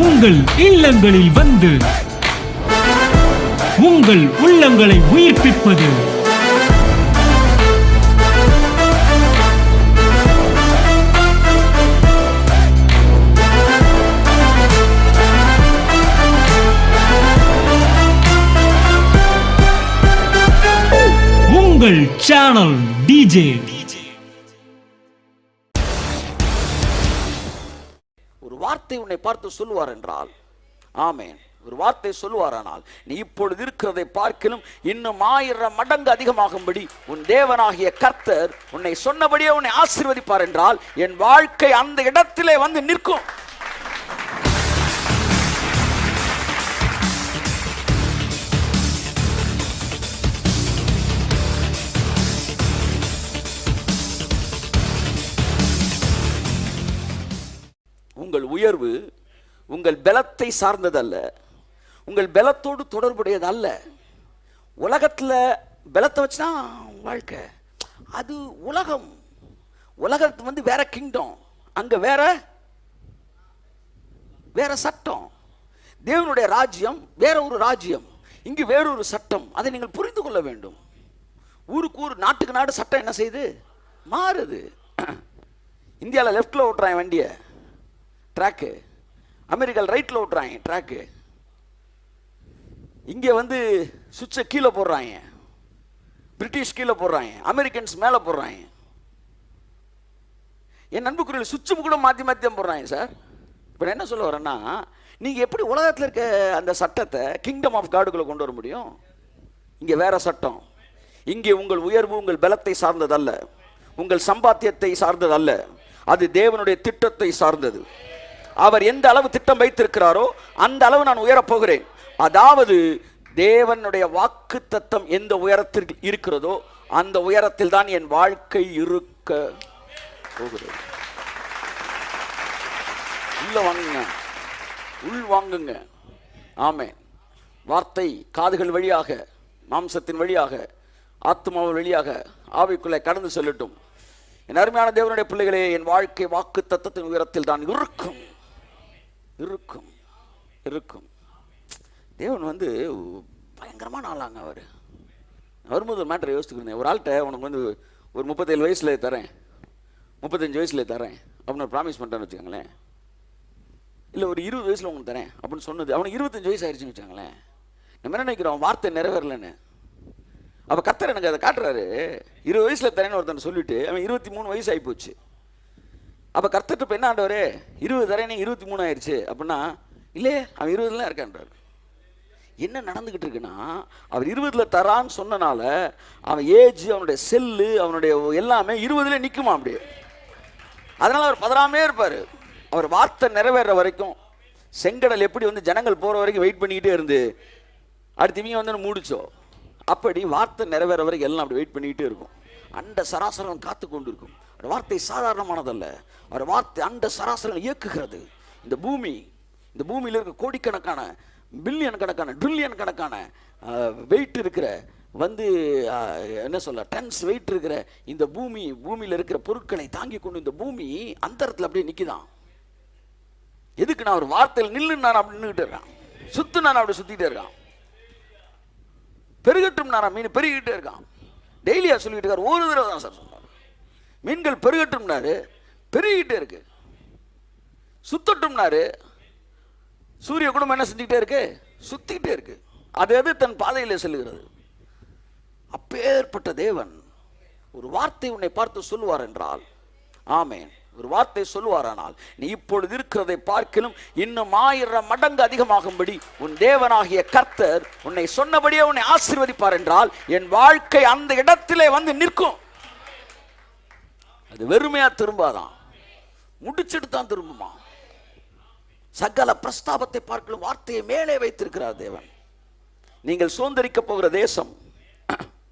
உங்கள் இல்லங்களில் வந்து உங்கள் உள்ளங்களை உயிர்ப்பிப்பது உங்கள் சேனல் டிஜே. ஒரு வார்த்தை உன்னை பார்த்து சொல்லுவார் என்றால், ஆமேன், ஒரு வார்த்தை சொல்லுவாரானால், நீ இப்பொழுது இருக்கிறதை பார்க்கிலும் இன்னும் 1000 மடங்கு அதிகமாகும்படி உன் தேவனாகிய கர்த்தர் உன்னை சொன்னபடியே உன்னை ஆசீர்வதிப்பார் என்றால், என் வாழ்க்கை அந்த இடத்திலே வந்து நிற்கும். உங்கள் உயர்வு உங்கள் பலத்தை சார்ந்ததல்ல, உங்கள் பலத்தோடு தொடர்புடையது அல்ல. உலகத்தில் பலத்தை வச்சுனா வாழ்க்கை, அது உலகம். உலகத்து வந்து வேற கிங்டம், அங்க வேற வேற சட்டம். தேவனுடைய ராஜ்யம் வேற ஒரு ராஜ்யம், இங்கு வேறொரு சட்டம். அதை நீங்கள் புரிந்து கொள்ள வேண்டும். ஊருக்கு ஊர், நாட்டுக்கு நாடு சட்டம் என்ன செய்யுது, மாறுது. இந்தியாவில் லெஃப்டில் ஓட்டுறாங்க வண்டியை, ட்ராக்கு. அமெரிக்காவில் ரைட்டில் ஓட்டுறாங்க ட்ராக்கு. இங்கே வந்து சுவிட்சை கீழே போடுறாங்க, பிரிட்டிஷ் கீழே போடுறாங்க, அமெரிக்கன்ஸ் மேலே போடுறாங்க. என் நண்புக்குரிய சுவிட்சு கூட மாற்றி மாற்றி போடுறாங்க சார். இப்போ என்ன சொல்ல வரேன்னா, நீங்கள் எப்படி உலகத்தில் இருக்க அந்த சட்டத்தை கிங்டம் ஆஃப் காடுக்குள்ளே கொண்டு வர முடியும்? இங்கே வேற சட்டம். இங்கே உங்கள் உயர்வு உங்கள் பலத்தை சார்ந்ததல்ல, உங்கள் சம்பாத்தியத்தை சார்ந்ததல்ல, அது தேவனுடைய திட்டத்தை சார்ந்தது. அவர் எந்த அளவு திட்டம் வைத்திருக்கிறாரோ அந்த அளவு நான் உயரப் போகிறேன். அதாவது தேவனுடைய வாக்கு தத்தம் எந்த உயரத்தில் இருக்கிறதோ அந்த உயரத்தில் தான் என் வாழ்க்கை இருக்க போகிறது. உள்ள வாங்குங்க, உள் வாங்குங்க. ஆமென். வார்த்தை காதுகள் வழியாக, மாம்சத்தின் வழியாக, ஆத்மாவின் வழியாக ஆவிக்குள்ளே கடந்து செல்லட்டும். என் அருமையான தேவனுடைய பிள்ளைகளே, என் வாழ்க்கை வாக்கு தத்தத்தின் உயரத்தில் தான் இருக்கும். இருக்கும் இருக்கும். தேவன் வந்து பயங்கரமான ஆளாங்க. அவர் வரும்போது ஒரு மேட்டரை யோசிச்சுக்கிறேன். ஒரு ஆள்கிட்ட உனக்கு வந்து ஒரு 37 வயசுல தரேன், 35 வயசுல தரேன் அப்படின்னு ப்ராமிஸ் பண்ணிட்டான்னு வச்சுக்கோங்களேன். இல்லை ஒரு 20 வயசுல உங்களுக்கு தரேன் அப்படின்னு சொன்னது, அவனுக்கு 25 வயசு ஆயிடுச்சுன்னு வச்சுக்கோங்களேன். நம்ம என்ன நினைக்கிறோம், வார்த்தை நிறைவேறலன்னு. அப்போ கர்த்தர் எனக்கு அதை காட்டுறாரு. 20 வயசுல தரேன்னு ஒருத்தன் சொல்லிட்டு அவன் 23 வயசு ஆகி போச்சு. அப்போ கர்த்தர்கிட்ட இப்போ என்ன ஆண்டவரே 20 தரேனே 23 ஆயிடுச்சு அப்படின்னா, இல்லையே அவன் 20லாம் இருக்கான்றார். என்ன நடந்துக்கிட்டு இருக்குன்னா, அவர் 20ல் தரான்னு சொன்னனால அவன் ஏஜ், அவனுடைய செல்லு, அவனுடைய எல்லாமே 20ல் நிற்குமா அப்படியே. அதனால அவர் பதறாமே இருப்பார். அவர் வார்த்தை நிறைவேற வரைக்கும், செங்கடல் எப்படி வந்து ஜனங்கள் போகிற வரைக்கும் வெயிட் பண்ணிக்கிட்டே இருந்து அடுத்து இவங்க வந்து மூடிச்சோ, அப்படி வார்த்தை நிறைவேற வரைக்கும் எல்லாம் அப்படி வெயிட் பண்ணிக்கிட்டே இருக்கும். அண்ட சராசரம் காத்து கொண்டு இருக்கும். அவர் வார்த்தை சாதாரணமானதல்ல. அவர் வார்த்தை அண்ட சராசரம் இயக்குகிறது. இந்த பூமியில் இருக்க கோடிக்கணக்கான, பில்லியன் கணக்கான, ட்ரில்லியன் கணக்கான வெயிட் இருக்கிற வந்து என்ன சொல்ல, டன்ஸ் வெயிட் இருக்கிற இந்த பூமியில் இருக்கிற பொருட்களை தாங்கி கொண்டு இந்த பூமி அந்தரத்தில் அப்படியே நிற்கிதான். எதுக்கு நான் ஒரு வார்த்தையில் நில்லுன்னு நான் அப்படி நின்றுக்கிட்டே இருக்கான், சுத்து நான் அப்படி சுத்திட்டே இருக்கான். பெருகட்டும் நான் மீன் பெருகிட்டே இருக்கான். டெய்லியா சொல்லிட்டு இருக்காரு. ஒரு தடவை தான் சார் சொன்னார், மீன்கள் பெருகட்டும்னாரு, பெருகிட்டே இருக்கு. சுத்தட்டும்னாரு, சூரிய குடும்பம் என்ன செஞ்சுக்கிட்டே இருக்கு, சுத்திக்கிட்டே இருக்கு. அது தன் பாதையிலே செல்லுகிறது. அப்பேற்பட்ட தேவன் ஒரு வார்த்தை உன்னை பார்த்து சொல்லுவார் என்றால், ஆமேன், ஒரு வார்த்தை சொல்லுவாரானால், நீ இப்பொழுது இருக்கிறதை பார்க்கிலும் இன்னும் 1000 மடங்கு அதிகமாகும்படி உன் தேவனாகிய கர்த்தர் உன்னை சொன்னபடியே உன்னை ஆசீர்வதிப்பார் என்றால், என் வாழ்க்கை அந்த இடத்திலே வந்து நிற்கும். அது வெறுமையா திரும்பாதான், முடிச்சுட்டு தான் திரும்புமா. சகல பிரஸ்தாபத்தை பார்க்கலும் வார்த்தையை மேலே வைத்திருக்கிறார் தேவன். நீங்கள் சுதந்திரிக்க போகிற தேசம்,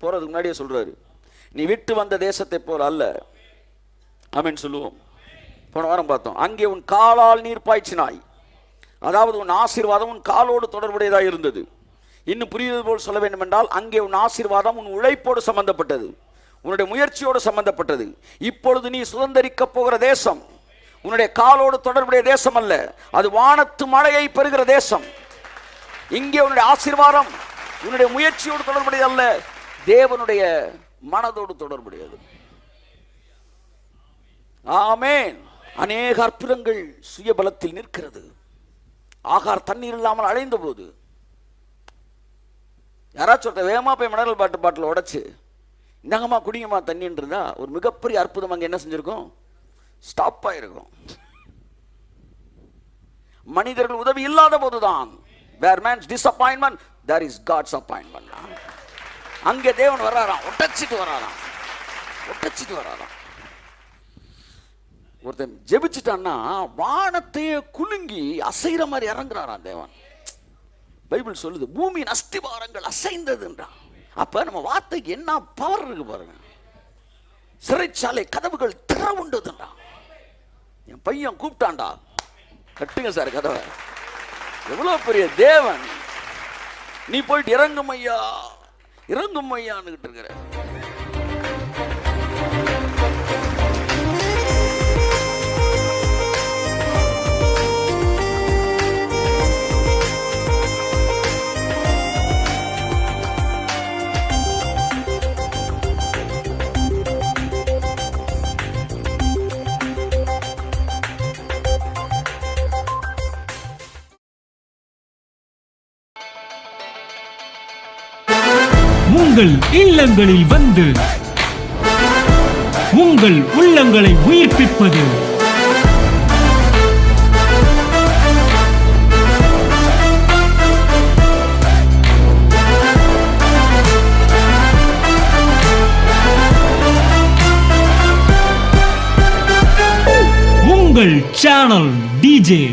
போறதுக்கு முன்னாடியே சொல்றாரு, நீ விட்டு வந்த தேசத்தை போல அல்ல. ஆமென் சொல்லுவோம். போன வாரம் பார்த்தோம், அங்கே உன் காலால் நீர் பாய்ச்சினாய். அதாவது உன் ஆசீர்வாதம் உன் காலோடு தொடர்புடையதாக இருந்தது. இன்னும் புரியுது போல் சொல்ல வேண்டும் என்றால், அங்கே உன் ஆசீர்வாதம் உன் உழைப்போடு சம்பந்தப்பட்டது, உன்னுடைய முயற்சியோடு சம்பந்தப்பட்டது. இப்பொழுது நீ சுதந்திரிக்க போகிற தேசம் உன்னுடைய காலோடு தொடர்புடைய தேசம் அல்ல, அது வானத்து மழையை பெறுகிற தேசம். இங்கே உன்னுடைய ஆசீர்வாதம் உன்னுடைய முயற்சியோடு தொடர்புடையது அல்ல, தேவனுடைய மனதோடு தொடர்புடையது. ஆமென். அநேக அற்புதங்கள் சுயபலத்தில் நிற்கிறது. ஆகார் தண்ணீர் இல்லாமல் அழைந்த போது யாராச்சும் ஒருத்தர் வேகமா போய் மினரல் பாட்டில் உடைச்சு இந்தாங்கம்மா குடிங்கம்மா தண்ணின்னு இருந்தா ஒரு மிகப்பெரிய அற்புதம் அங்கே என்ன செஞ்சிருக்கும்? ஸ்டாப் ஆயிருக்கும். மனிதர்கள் உதவி இல்லாத போதுதான், where man's disappointment there is God's appointment. அங்கே தேவன் வராராம், ஒட்டச்சிட்டு வராராம். ஒருத்தன் ஜெபிச்சிட்டான்னா வானத்தையே குலுங்கி அசைற மாதிரி இறங்குறாராம் தேவன். பைபிள் சொல்லுது பூமியின் அஸ்திவாரங்கள் அசைந்ததுன்றான். அப்ப நம்ம வார்த்தைக்கு என்ன பவர் இருக்கு பாருங்க. சிறைச்சாலை கதவுகள் திறவுண்டதுன்றா. என் பையன் கூப்பிட்டான்டா, கட்டுங்க சார் கதவை. எவ்வளவு பெரிய தேவன். நீ போயிட்டு இறங்கும் ஐயா இறங்கும்மையான்னுகிட்டு இருக்கிற. உங்கள் இல்லங்களில் வந்து உங்கள் உள்ளங்களை உயிர்ப்பிப்பது உங்கள் சேனல் டிஜே.